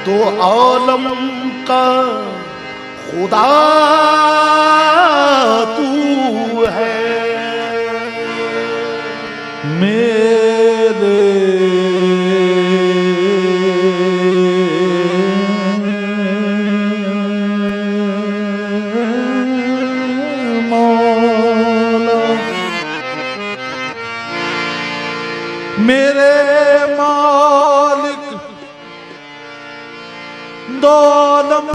तो आलम का खुदा तू है। मेरे मौला, मेरे मालिक दो आलम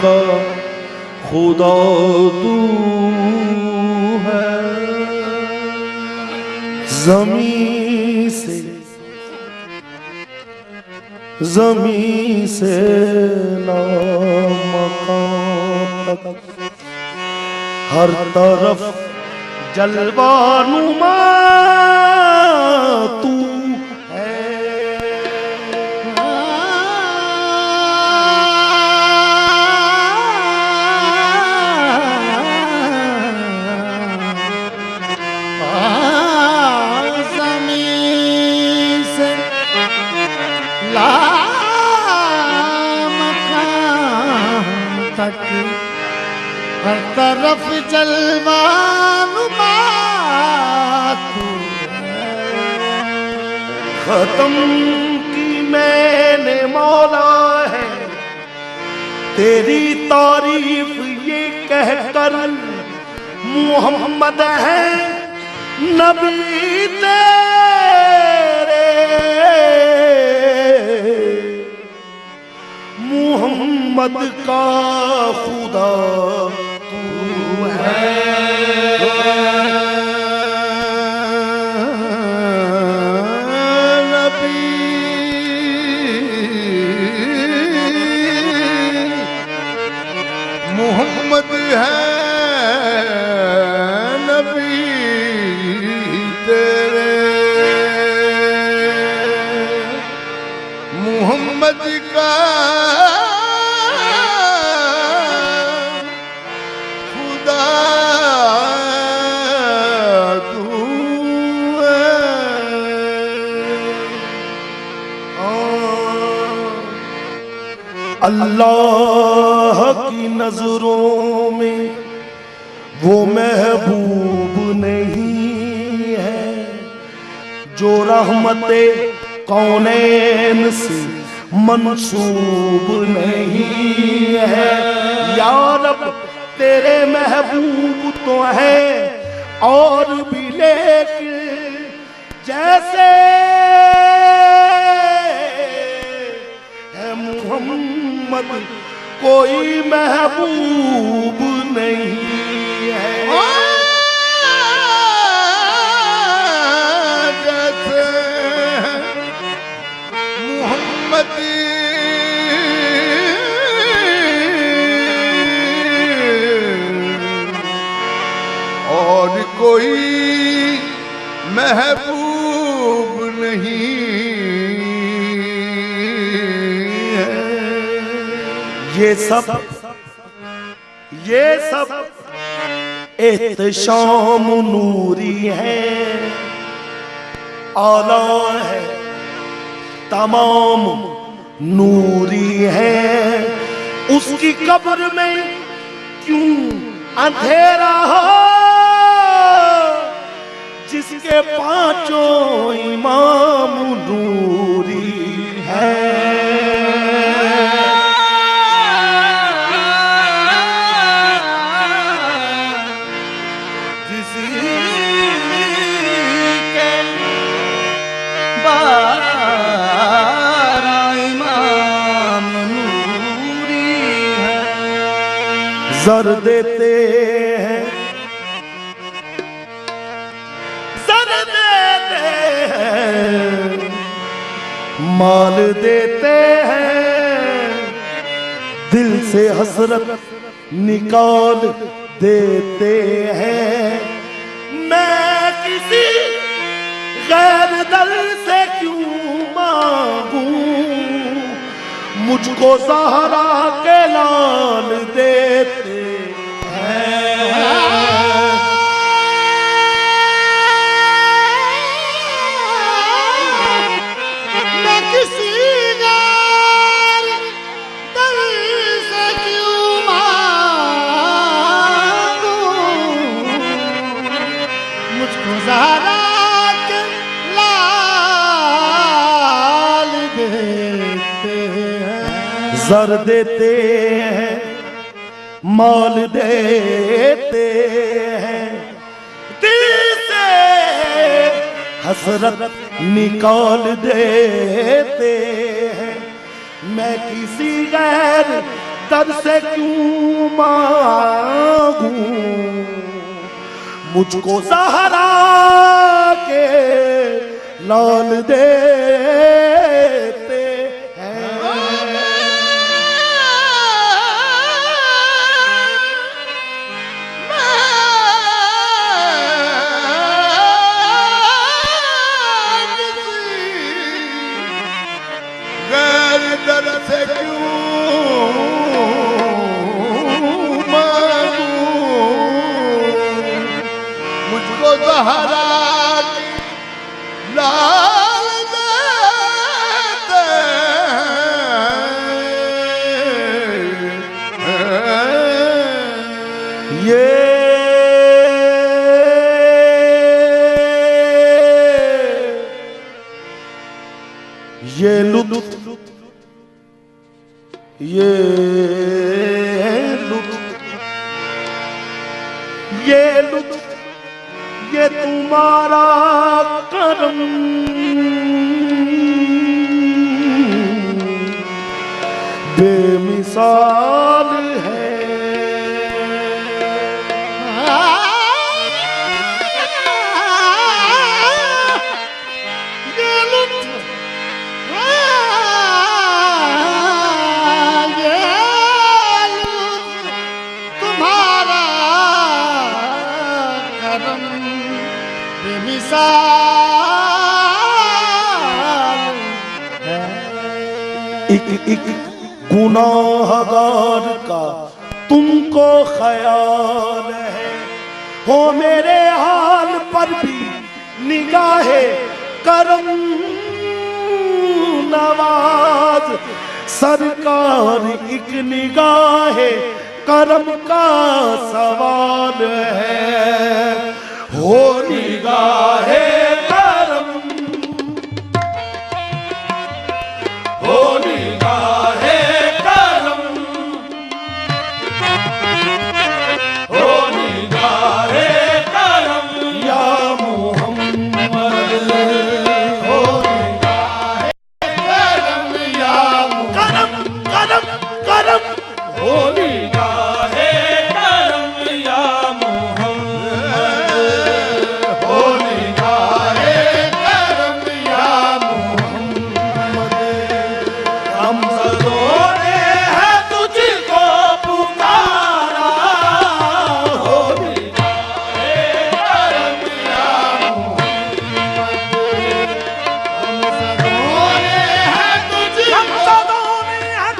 का खुदा तू है। ज़मीं से लामकान तक हर तरफ जलवानुमा तू है। ज़मीं से लामकान तक हर तरफ जलवानुमा तू है। खत्म की मैंने मौला है तेरी तारीफ ये कहकर, मुहम्मद है नबी तेरे, मुहम्मद का खुदा तू है। नबी मोहम्मद है नबी तेरे, मोहम्मद का खुदा तू है। अल्लाह की नजरों में वो महबूब नहीं है जो रहमते कौनैन से मंसूब नहीं है। या रब तेरे महबूब तो है और भी, लेकिन जैसे है मुहम्मद कोई महबूब नहीं है। जैसे मोहम्मद और कोई महबूब नहीं है। ये सब एहतशाम नूरी है, आला है तमाम नूरी है। उसकी कब्र में क्यों अंधेरा हो, जिसके पांचों इमाम नूरी है। ज़र देते हैं, ज़र देते हैं, माल देते हैं, दिल से हसरत निकाल देते हैं। मैं किसी गैर दल से क्यों मांगूं, मुझको ज़हरा के लाल देते हैं। मुझको ज़हरा के लाल देते हैं, ज़र देते हैं, माल देते हैं, दिल से हसरत निकाल देते हैं। मैं किसी गैर दर से क्यों मांगूं, मुझको ज़हरा के लाल देते हैं। गैर दर से क्यों मांगूं, मुझको ज़हरा की लाल देते हैं। ये लुत्फ, ये लुत्फ, ये लुत्फ, ये तुम्हारा करम, बेमिसाल है। ये लुत्फ, ये लुत्फ तुम्हारा करम, बेमिसाल है। एक गुनाहगार का तुमको ख्याल है, हो मेरे हाल पर भी निगाहे करम नवाज। सरकार एक निगाहे करम का सवाल है, हो निगाहे करम, हो निगाहे करम, हो निगाहे करम या मोहम्मद, हो निगाहे करम या करम, करम, करम, हो निगाहे करम या मोहम्मद, हो निगाहे करम या मोहम्मद। हमज़दों ने है तुझको पुकारा, हो निगाहे करम या मोहम्मद। हमज़दों ने है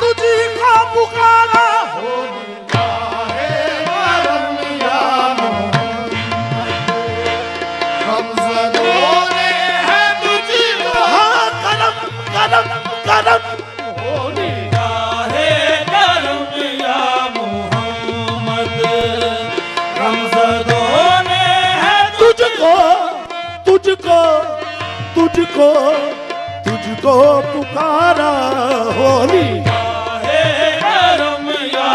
तुझको पुकारा, हो निगाहे करम या मोहम्मद। हमज़दों ने है तुझको, हाँ करम, करम, करम, हो निगाहे करम या मोहम्मद। हमज़दों ने है तुझको, तुझको, तुझको, तुझको पुकारा, हो निगाहे करम या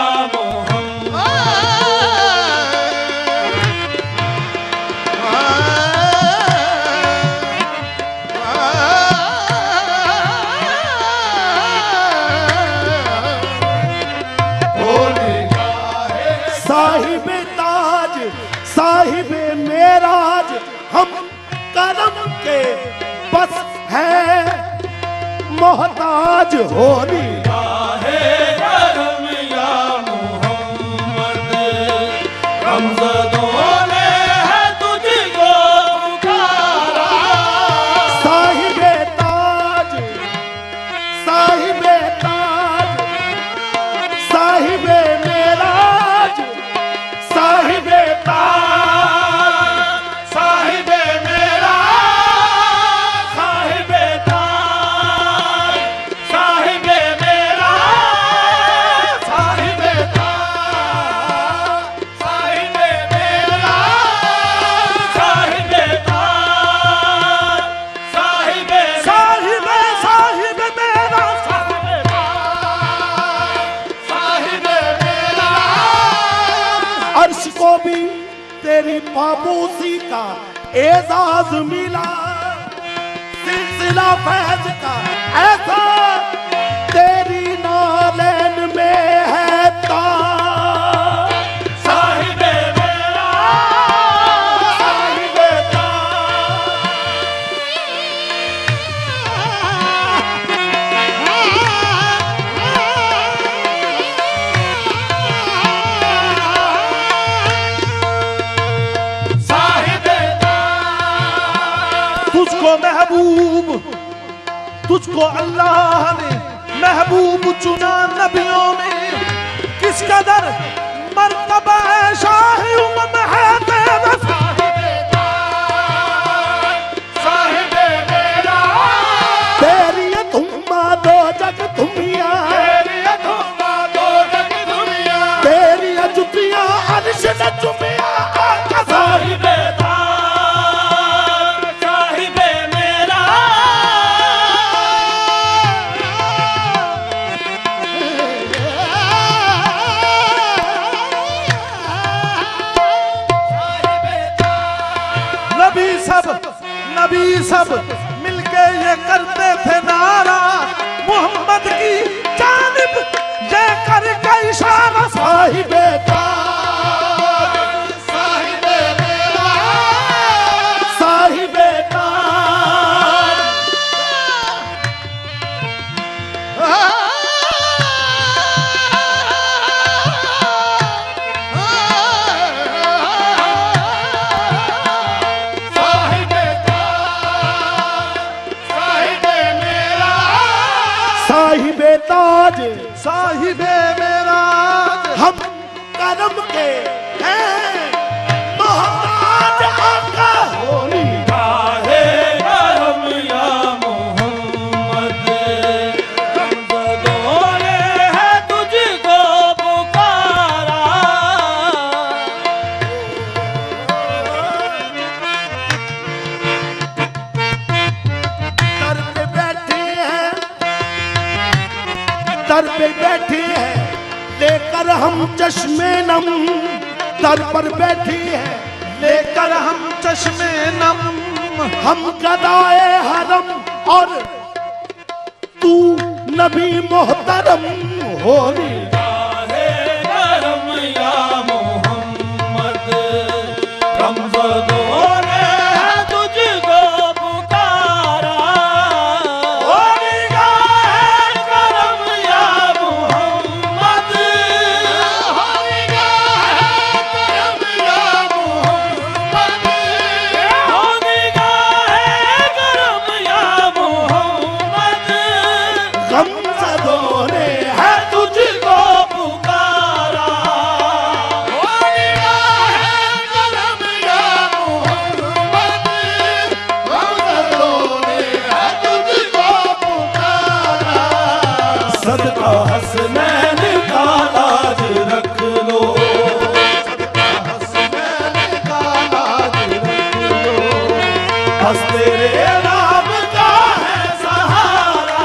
साहिबे ताज, साहिबे मेराज, हम करम के बस है मोहताज, हो निगाहे करम या मोहम्मद। हमज़दों ने है तुझको पुकारा, साहिबे ताज, साहिबे ताज, साहिबे मेराज, साहिबे ताज, साहिबे मेराज, साहिबे ताज, साहिबे उसी का एजाज मिला, सिलसिला फैज का ऐसा तेरी नालैन में है ताज। साहिबे मेरा साहिबे तुझको महबूब, तुझको अल्लाह ने महबूब चुना नबियों में, किस कदर मर्तबा शाही उम्म है तेरा। साहिबे मेरा तेरी तुम्मा दो जग दुनिया, तेरी तुम्मा दो जग दुनिया, तेरी जुतियां अर्श न चुमिया आका। साहिबे नबी सब मिलके ये करते थे नारा, मोहम्मद की जानिब ये करके इशारा। साहिबे ताज साहिबे मेरा साहिबे ताज। साहिबे ताज साहिबे मेरा हम करम के हैं मोहम्मद आका। होनी काहे करम या मोहम्मद, रमज़दों ने है तुझको पुकारा। दर पे बैठे हैं, दर पे बैठी है लेकर हम चश्मे नम, दर पर बैठी है लेकर हम चश्मे नम। हम गदाए हरम और तू नबी मोहतरम। होनी काहे करम या मोहम्मद, रमज़दों ने है तुझको पुकारा। होनी काहे करम या मोहम्मद, होनी काहे करम या मोहम्मद, होनी काहे करम या मोहम्मद, गमज़दों ने है तुझको पुकारा। होनी काहे करम या मोहम्मद, गमज़दों ने है तुझको पुकारा। सदका हसनैन का लाज रख लो, सदका हसनैन का लाज रख लो, बस तेरे नाम का है सहारा।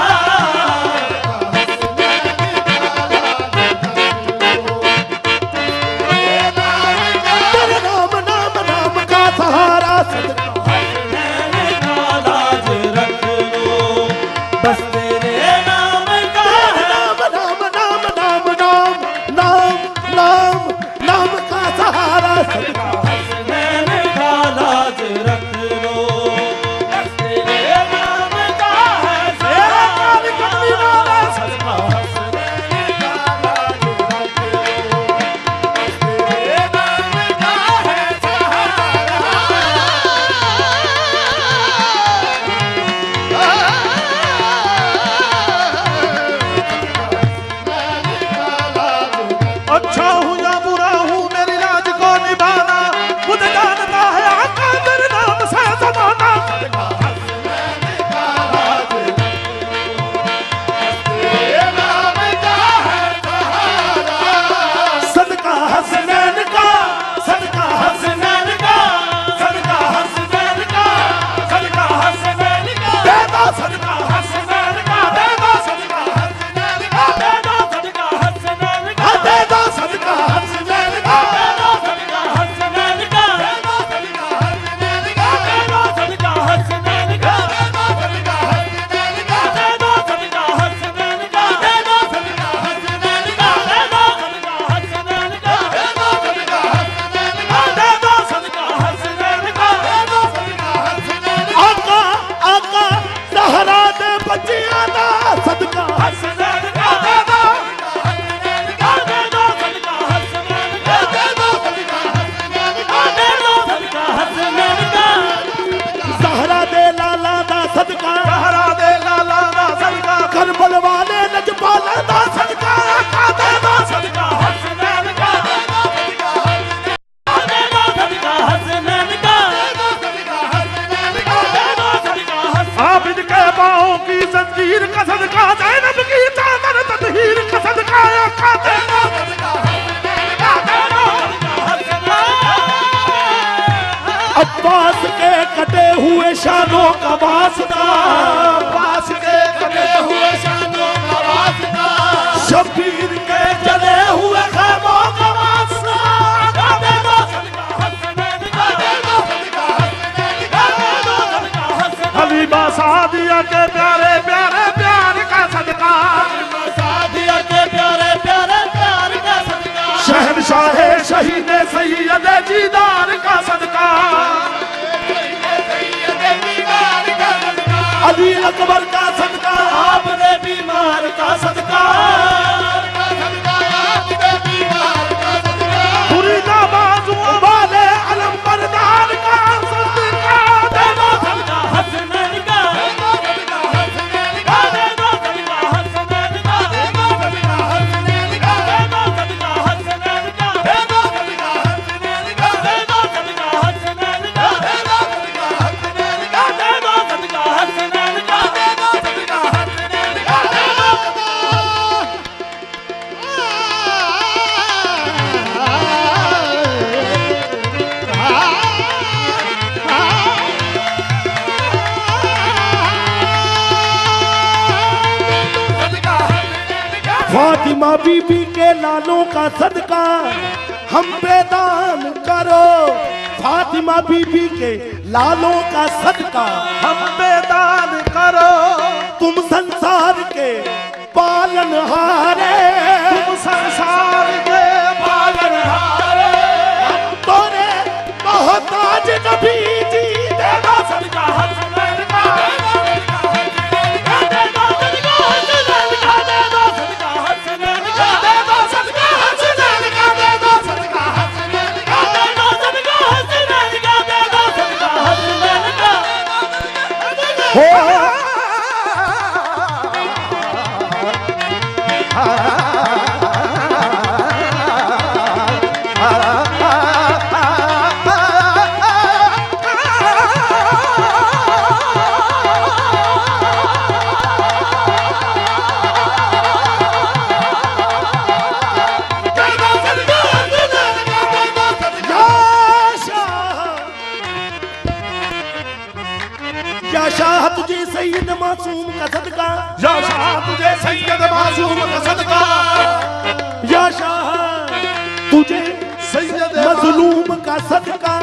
तेरे नाम नाम नाम का सहारा, सदका हसनैन का लाज रख लो, बस तेरे नाम का नाम नाम नाम नाम नाम नाम नाम नाम का सहारा। सदका हसनैन का लाज रख लो, बस तेरे नाम का है सहारा। सदका हसनैन का लाज रख लो, बस तेरे नाम का है सहारा। अब्बास के कटे हुए शानों का वास्ता, अब्बास के कटे हुए शानों का वास्ता, शब्बीर के जले हुए खैमों का वास्ता, दे दो सदका हसनैन का, दे दो सदका हसनैन का, दे दो सदका हसनैन हलीमा सादिया के प्यारे प्यारे प्यार का सदका, का, सादिया के प्यारे प्यारे प्यार का सदका, शहनशाह शहीद सैयद दीदार का सदका, सैयदे दीदार का सदका, अली अकबर का सदका, आपने बीमार का सदका, आपने बीमार का सदका, मुरीदा बाजू वाले अलम बरदार का सदका, दे दो सदका हसनैन का, दे दो सदका हसनैन का, दे दो सदका हसनैन का, दे दो सदका हसनैन का, दे दो सदका हसनैन का, दे दो सदका हसनैन का, दे दो सदका हसनैन का, दे दो सदका हसनैन का, दे दो सदका हसनैन का, दे दो सदका हसनैन का, दे फातिमा बीबी के लालों का सदका हम पे दान करो, फातिमा बीबी के लालों का सदका हम पे दान करो, तुम संसार के पालनहारे, तुम संसार के पालनहारे, हम तोरे मोहताज नबी जी, दे दो सदका हसनैन का, दे दो सदका हसनैन का, दे दो सदका हसनैन का, दे दो सदका हसनैन का, दे दो सदका हसनैन का, दे दो सदका हसनैन का, दे दो सदका हसनैन का, हो दे दो सदका हसनैन का, दे दो सदका, या शाह तुझे सैयद मासूम का सदका, या शाह तुझे सैयद मासूम का सदका, या शाह तुझे सैयद मजलूम का सदका,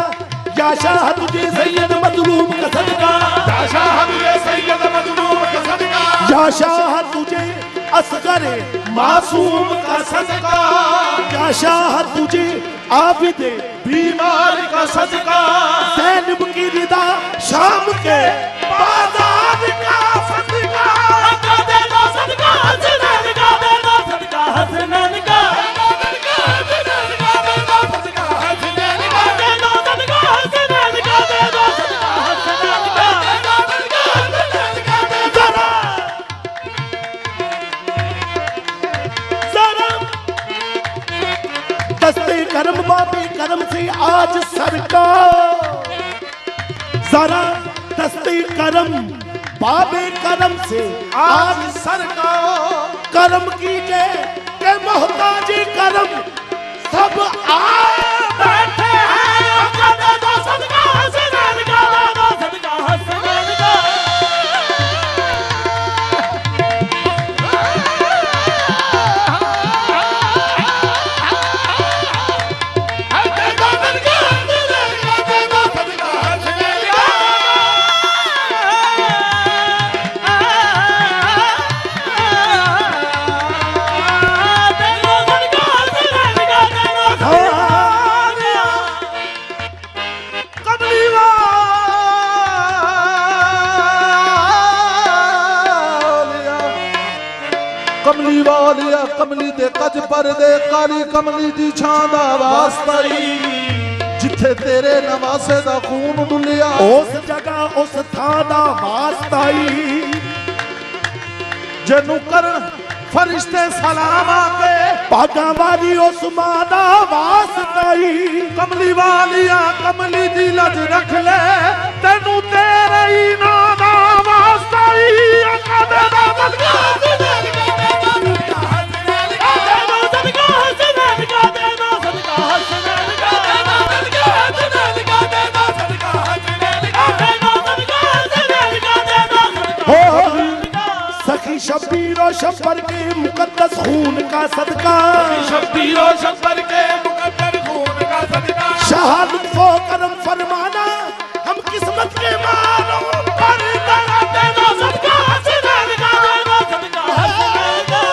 या शाह तुझे सैयद मजलूम का सदका, या शाह तुझे सैयद मजलूम का सदका, या शाह तुझे असगर मासूम का सदका, या शाह तुझे आबिद बीमार का सदका, सैनब की रिदा शाम के बाजार का सदका, दे दो सदका हसनैन का, दे दो सदका हसनैन का, दे दो सदका हसनैन का, दे दो सदका हसनैन का, दे दो सदका हसनैन का, दे दो सदका हसनैन का, दे दो जरा जरा दस्ते करम बाबे करम से आज सरकार, जरा दस्ते करम बाबे करम से आज सरकार, करम कीजिए के मोहताजी करम सब आ बैठे हैं, दे दो सदका हसनैन का, दे दो सदका हसनैन का, दे दो सदका हसनैन का, दे दो सदका हसनैन का, दे दो सदका हसनैन का, दे दो कमली वालिया कमली दे कज पर दे काली कमली दी छां दा वास्ता जिथे तेरे नवासे दा खून डुलिया उस जगह उस थां दा वास्ता जनु करन फरिश्ते सलाम आके पागा वाली उस मां दा वास्ता कमली वालिया कमली दी लज रख ले तेनू तेरे ही नां दा वास्ता अका दे दा सदका हसनैन का, दे दो सदका हसनैन का, दे दो सदका हसनैन का, दे दो सदका शब्बीरो शब्बर के मुकद्दस खून का सदका, शब्बीरो शब्बर के मुकद्दस खून का सदका, शहादत को करम फरमाना हम किस्मत के मानो पर तेरा देना सदका हसनैन का, देना सदका हसनैन का।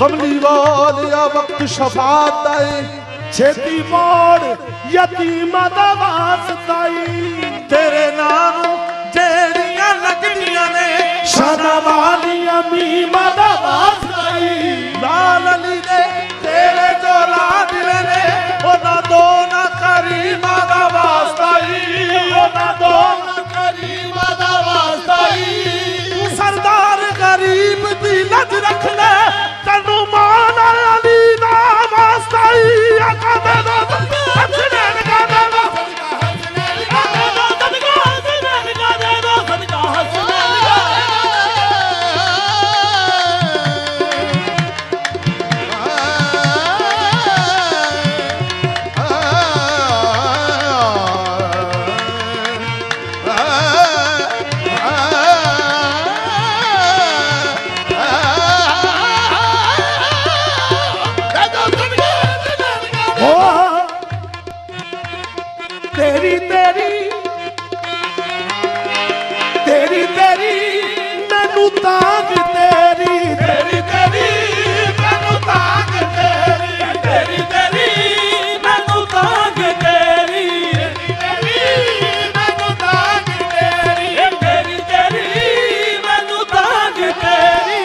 कमली वालिया वक्त शफात आए, छेती मोड़ यतीमा दा वास्ताई, तेरे नाम जेड़ियां लगदियां ने शाना वालिया मीमा दा वास्ताई, लाल अली दे तेरे जो लाडले ने ओना दो ना करीमा दा वास्ताई, ओना दो ना करीमा दा वास्ताई। सरदार गरीब दी लज रख ले तनु मान अली दा वास्ताई, आका दे दो हसनैन का, दे दो हसनैन का, दे दो सदका हसनैन का, दे दो सदका हसनैन का। तेरी तेरी तेरी तेरी मैनू तांग तेरी, तेरी तेरी मैनू तांग तेरी, तेरी तेरी मैनू तांग तेरी, तेरी मैनू तांग तेरी, तेरी तेरी मैनू तांग तेरी,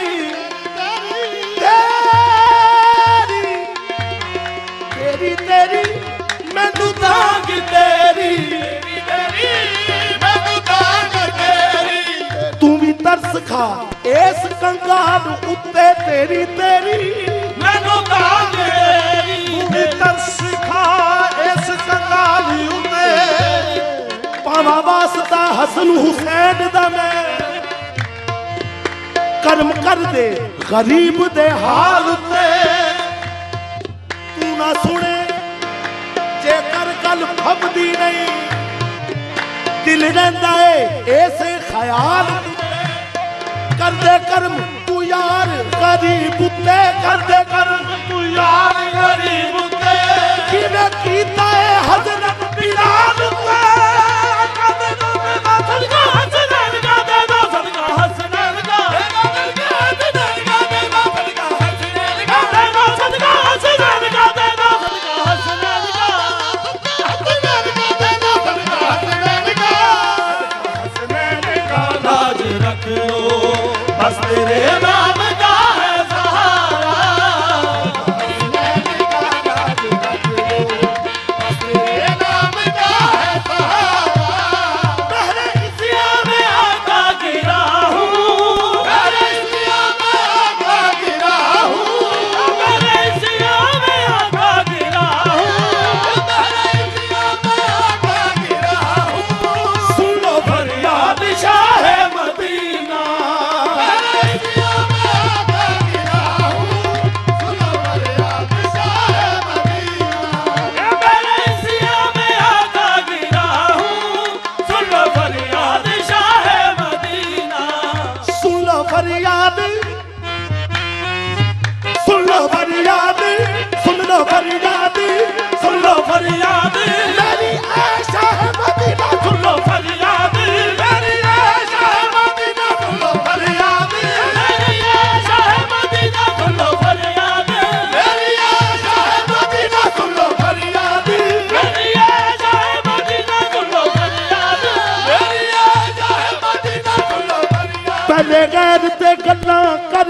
तेरी तेरी मैनू तांग तेरी, तू भी तरस खा इस कंगाल उत्ते, तेरी तेरी मैनू तांग तेरी, तू भी तरस खा इस कंगाल उत्ते, पावा वास्ता हसन हुसैन दा मैं कर्म कर दे गरीब दे हाल उत्ते, तू ना सुने जेकर गल फबदी नहीं, दिल रहिंदा है ऐसे ख्याल, कर दे कर्म तू यार गरीब उत्ते, कर दे कर्म तू यार गरीब उत्ते, किने कीता है हजरत बिलाल उत्ते, कर दे सदका हसनैन का, दे दो सदका हसनैन का, दे दो सदका हसनैन का, दे दो सदका हसनैन का, दे दो सदका हसनैन का, दे दो सदका हसनैन का, लाज रख लो बस तेरे नाम का है सहारा,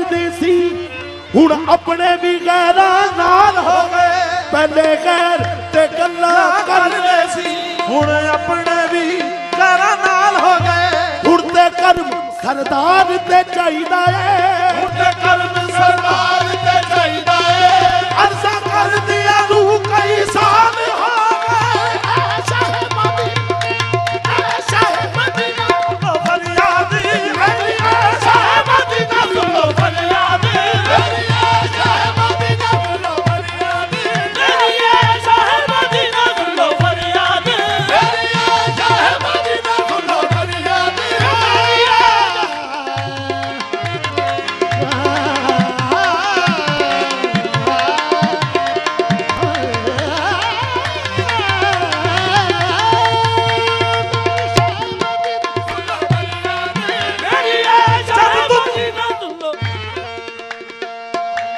करदी सी हुण अपने भी गैरां नाल हो गए पहले गैर ते गल्लां करदे सी हुण अपने भी घरां नाल हो गए हुण ते कर्म सरदार ते चाहीदा है हुण ते कर्म सरदार ते चाहीदा है अरसा कर दिया रू कई साल हो गए फरियाद ऐसा है मदीना सुनो फरियाद तेरी ऐसा है मदीना सुनो फरियाद तेरी ऐसा है मदीना सुनो फरियाद तेरी ऐसा है मदीना सुनो फरियाद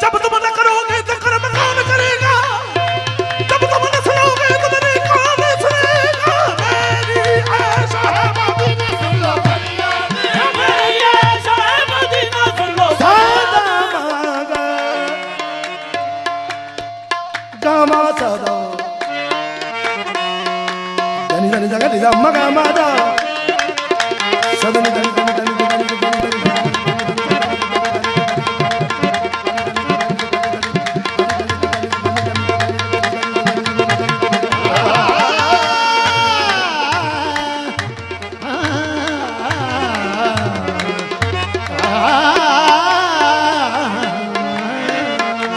जब तुम न करोगे तो कर्म कौन करेगा जब तुम न सुनोगे तो मेरी कौन सुनेगा मेरी ऐसा है मदीना सुन लो फरियाद मेरी ऐसा है मदीना सुन लो सादा मांगा गामा सदा दनी दनी जगा दी मगा मादा सदनी दनी दनी दनी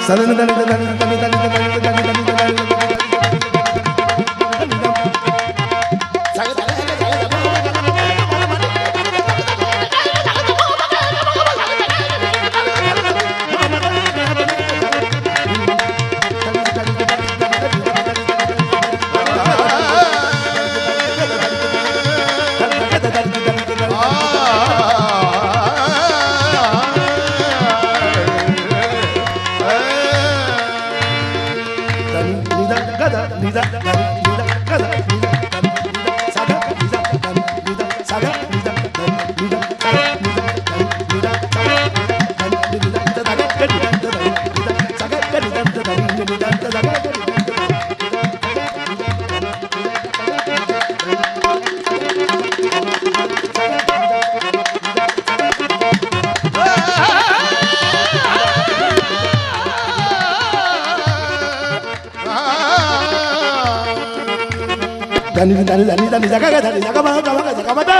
सदनी दनी दनी दनी दनी दनी दनी दनी dani dani dani jaga dani jaga ba jaga ba da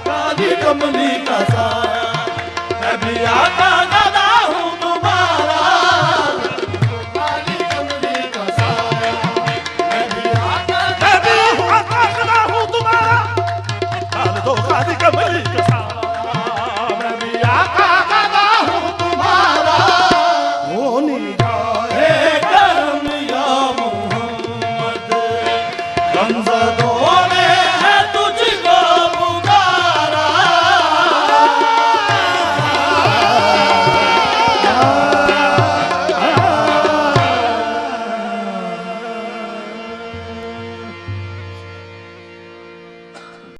काली कमली का साया मैं भी आता